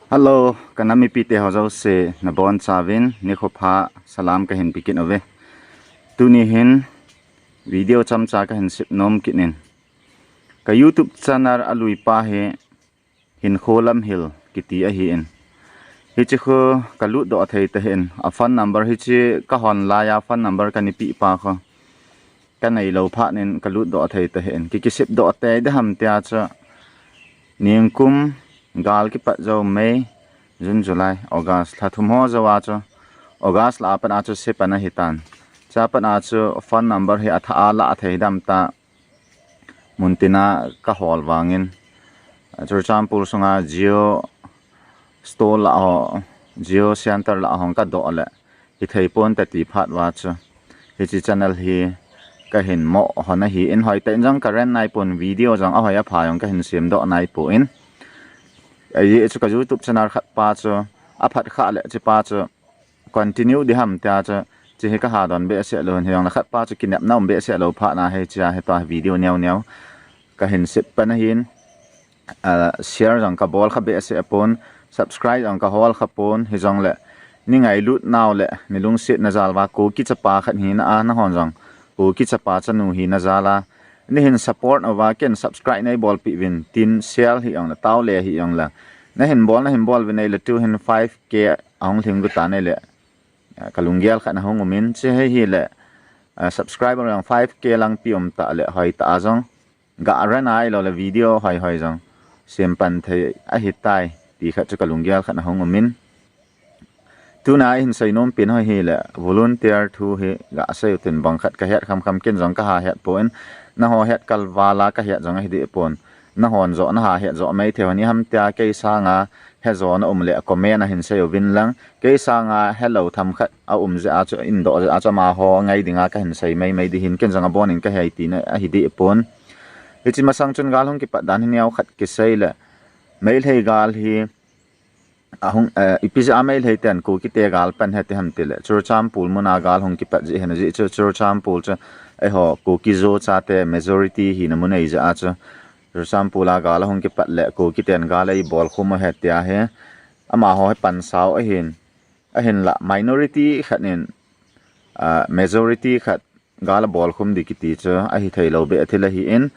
Hello, kanami pite hozo se na bon savin ni khopa salam ka hin pikin ove. Tuni hin video chamcha ka hin sip nom kinin. Ka YouTube channel alui pa he hin kholam hil kiti a hi in. Hi chi kho kalu do thei te hin a phone number hi chi ka hon la ya phone number ka ni pi pa kho. Ka nei lo pha nin kalu do thei te hin ki sip do te de ham tia cha niang kum gal ki pa zo May June July August la thum ho zawa cho August la pan a cho se pan a hitan cha pan a cho phone number hi atha ala thei dam ta muntina ka hol wangin cho champur sunga Jio store la ho Jio center la hong ka do le hi thei pon ta ti phat wa cho hi chi channel hi ka hin mo hona hi in hoi te jang current nai pon video jang a hoya pha yong ka hin sim do nai po in ai chu ka YouTube channel khat pa cho a phat kha le chi pa cho continue di ham ta cho chi he ka ha don be se lon hyang la khat pa cho kinap nam be se lo pha na he cha he ta video nyaw nyaw ka hin sip pa na hin share jang ka bol kha be se pon subscribe jang ka hol kha pon hi jang le ni ngai lut naw le ni lung sit na zal wa ko ki cha pa khat hi na na hon jang ko ki cha pa cha nu hi na zala ni hin support over ken subscribe nei bol pi win tin share hi ang la taw le hi ang la na hin bol win nei la 2 hin 5k ang thing gu ta nei le kalungial kha na hong min che hi le subscriber ang 5k lang piom ta le hoi ta jong ga ran ai lo la video hoi hoi jong sem pan the a hi tai ti kha chu kalungial kha na hong min tuna in Seikhom pin hoi hi le volunteer thu hi ga sai tin bang khat ka het kham ken jong ka ha het poin na ho het kal wala ka het jong hi de pon na hon zo na ha het zo mai the ni ham tia ke sa nga he zo na le comment na hin se win lang ke sa nga hello tham khat a je a cho in do a cha ma ho ngai dinga ka hin sei mai di hin ken jong a bon in ka hei ti na a hi de pon hi chi masang chun gal hong ki pa dan hi yaw khat ke sei le mail hei gal hi ahung ipis amail heiten ko ki te gal pan hete ham tile chur cham pul muna gal hong ki pa ji hen ji chur cham pul cha ai ho ko ki zo cha te majority hi na munai ja a cha chur cham pula gal hong ki pat le ko ki ten gal ai bol khum he te a he ama ho pan saw a hin la minority khanin majority khat gal bol khum di ki ti cha a hi thei lo be athila hi in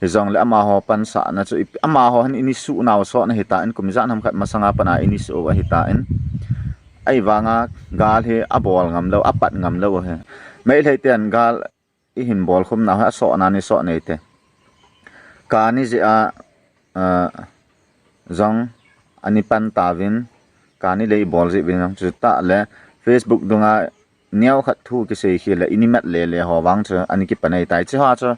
hizong le ama ho pan sa na chu ama ho han ini su naw so na hita in kumza nam khat masanga pana ini su wa hita in ai wanga gal he abol ngam lo apat ngam lo he mai le ten gal I hin bol khum na ha so na ni so nei te ka ni je a zong ani pan tawin ka ni le bol ji bin chu ta le Facebook dunga niaw khat thu ki sei hi le ini mat le ho wang chu ani ki panai tai chi ha chu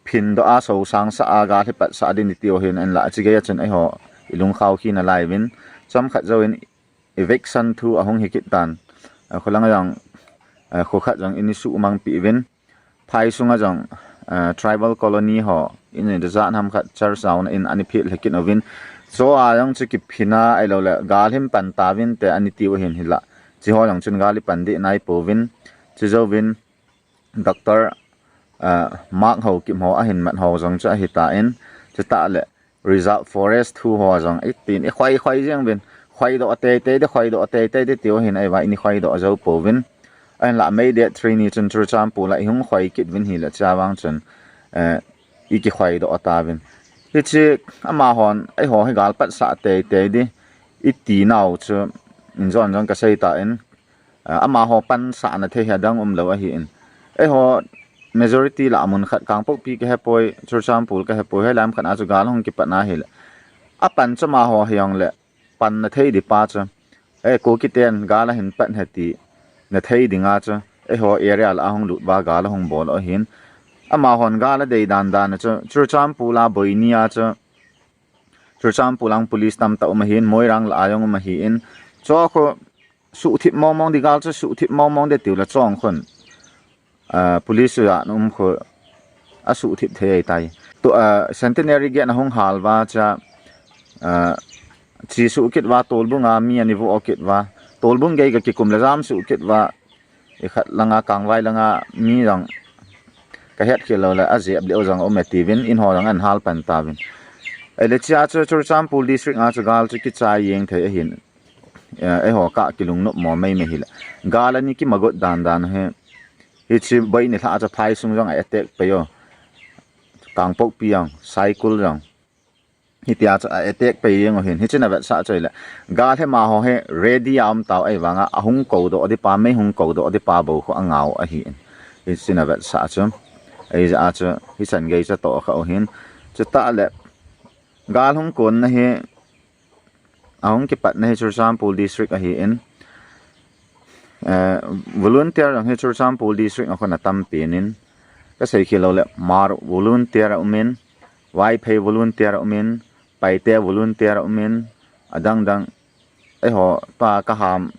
pin do a so sang sa aga he pat sa din ti o hin an la chi ge chen ai ho ilung khaw khi na lai win chom khat zo in eviction thu a hong hikit tan kholang yang kho khat jang ini su mang pi win phai sunga jang tribal colony ho in the zan ham khat char sound in ani phil hekin ovin so a yang chi ki phina ai lo la gal him pan ta win te ani ti o hin hila chi ho yang chun gali pan di nai po win chi zo win doctor mark ho kim ho a hin man ho jong cha hi ta in cha ta le result forest thu ho jong 18 e khwai jeng bin khwai do te de khwai do te de tio hin ai wa ini khwai do zo po win an la mai de trainee chun chur cham pu la hung khwai kit win hi la cha wang chun I ki khwai do ta win hi chi ama hon ai ho hi gal pat sa te di I ti naw chu in zon jong ka sei ta in ama ho pan sa na the ha dang lo a hi in ai ho majority la amun khat kang pok pi ke hepoi chur cham pul ke hepoi he lam khan a chu gal hong ki patna hil a pan chama ho hyang le pan na thei di pa cha e ko ki ten gala hin pan heti na thei dinga cha e ho area la hong lut ba gala hong bol a hin ama hon gala dei dan cha chur cham pula boinia cha chur cham pulang police tam ta ma hin moirang la ayong ma hi in cho kho su thip mong di gal cha su thip mong de tiu la chong khon police ya num kho asu thip the tai to centenary ge na hong halwa cha chi su kit wa tolbunga mi ani vo okit wa tolbung ge ga ki kum la jam su kit wa e khat langa kangwai langa mi rang Kahet ke lo la azeb le ojang o metivin in ho rang an hal pan tawin le chia chu cham pul district a chu gal chu ki cha yeng the hin ho ka kilung no mo mai me hi gal ani ki magot dan he hi chi bai ni tha cha phai sung jong attack pe yo kang pok piang cycle jong hi tia cha attack pe yeng hin hi china ba sa choi la gal he ma ho he ready am taw ai wanga ahung ko do adi pa me hung ko do adi pa bo kho angao a hi hi china ba sa chum ai a cha hi san gei cha to kha o hin cha ta le gal hung kon na he ahung ki pat na he Churcham Pul district a hi in volunteer ang he Churcham Pul district ako na tampenin ka sei khilo le mar volunteer umin wai pay volunteer umin paite volunteer umin adang ai ho pa ka ham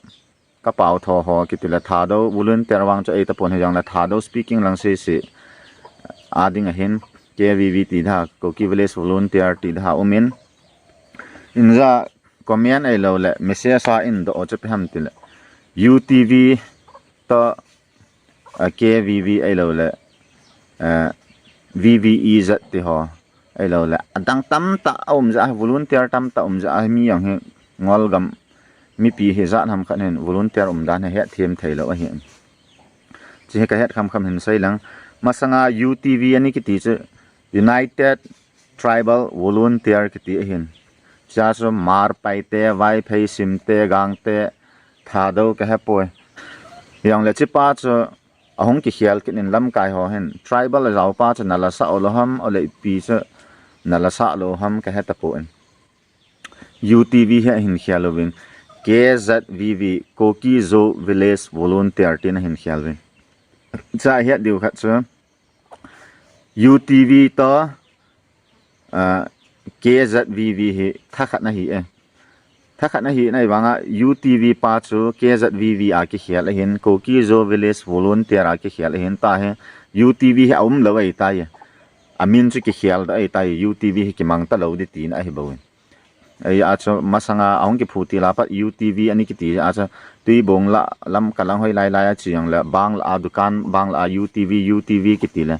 ka pau tho ho kitila thado volunteer wang cha eta pon he jang la thado speaking lang se ading a hin KVV ti dha ko ki village volunteer ti dha umin inza comment ai lo le message sa in do cha pham ti le UTV to KVV ai lo le VVE zat ti ho ai lo le adang tam ta za volunteer tam ta za mi yang he ngol gam mi pi he za ham khan hen volunteer dan he them thai lo a hi chi ka het kham hin sai lang masanga UTV ani ki ti che United Tribal Volunteer ki ti hin cha so mar paite vai phei simte gangte thado ka he poi yang le chi pa cho ahong ki khial kin in lam kai ho hen tribal rau pa cha nala sa oloham ole pi cha nala sa lo ham ka he ta po en UTV he hin khialovin KZVV Koki Zo Village Volunteer tin hin khialwin cha he diu khat cho UTV to KZVV he thakhat na hi thakhat na hi nai wanga UTV pa chu KZVV a ki khial hin Koki Zo Village Volunteer a ki khial hin ta he UTV he lo ai ta ye amin chu ki khial da ai ta UTV he ki mang ta lo di tin a hi bawin ai a chu masanga aung ki phuti la pa UTV ani ki ti a cha tui bong la lam kalang hoi lai a chiang la bang la dukan bang la UTV ki ti la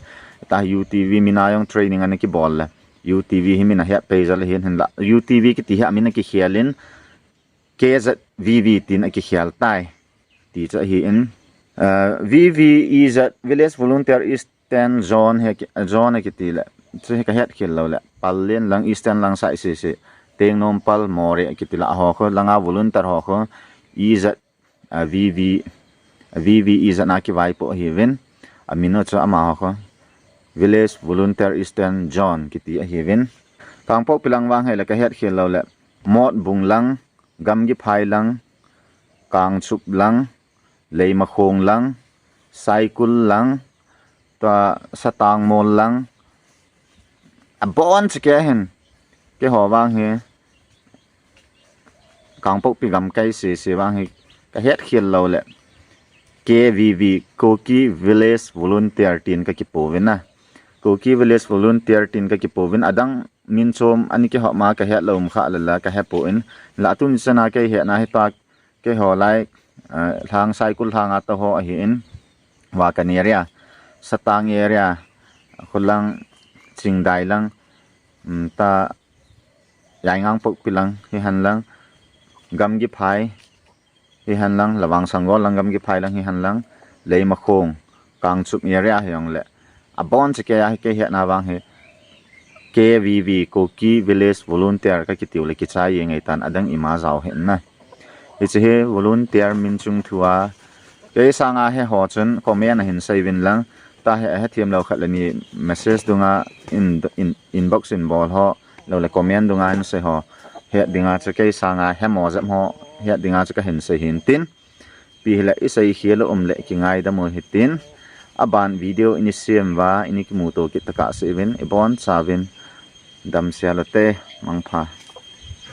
ta UTV minayong training ani ki bol la UTV hi mina he page la hin la UTV ki ti ha mina ki khialin KZVV tin ki khial tai ti cha hi in VVEZ Village Volunteer Eastern Zone he zone ki ti la che ka het khil lo la pallen lang eastern lang sai se teng nom pal more ki ti la ho kho langa volunteer ho kho EZ VVEZ na ki vai po hi ven amino cha ama ho kho Village Volunteer Eastern Zone kiti a hivin kangpo pilang wang he la ka het khil lo le mot bung lang gam gi phai lang kang chup lang lei ma khong lang cycle lang ta satang mol lang a bon che hen ke ho wang he kangpo pi gam kai se wang he ka het khil lo le KVV Koki Village Volunteer tin ka ki povena Koki Village Volunteer tin ka ki povin adang min chom ani ke ho ma ka he lom kha la ka he po in la tun sana ke he na he ta ke ho lai thang cycle thang ata ho a hi in wa kan area satang area khulang chingdai lang ta yai ngang pok pilang hi han lang gam gi phai hi han lang lawang sangol lang gam gi phai lang hi han lang lei ma khong kang chup area hyong le a bon che ke he na wang he KVV Koki Village Volunteer ka ki tiule ki cha ye ngai tan adang ima zaw he na hi che he volunteer min chung thua ke sanga he ho chun comment hin sai win lang ta he thiam lo khat lani message dunga in inbox in bol ho lo le comment dunga in se ho he dinga che ke sanga he mo jam ho he dinga che ka hin se hin tin pi hela isai hielo le ki ngai da mo hitin aban video ini sim wa ini ki muto ki taka se evin ibon savin dam sialote mangpha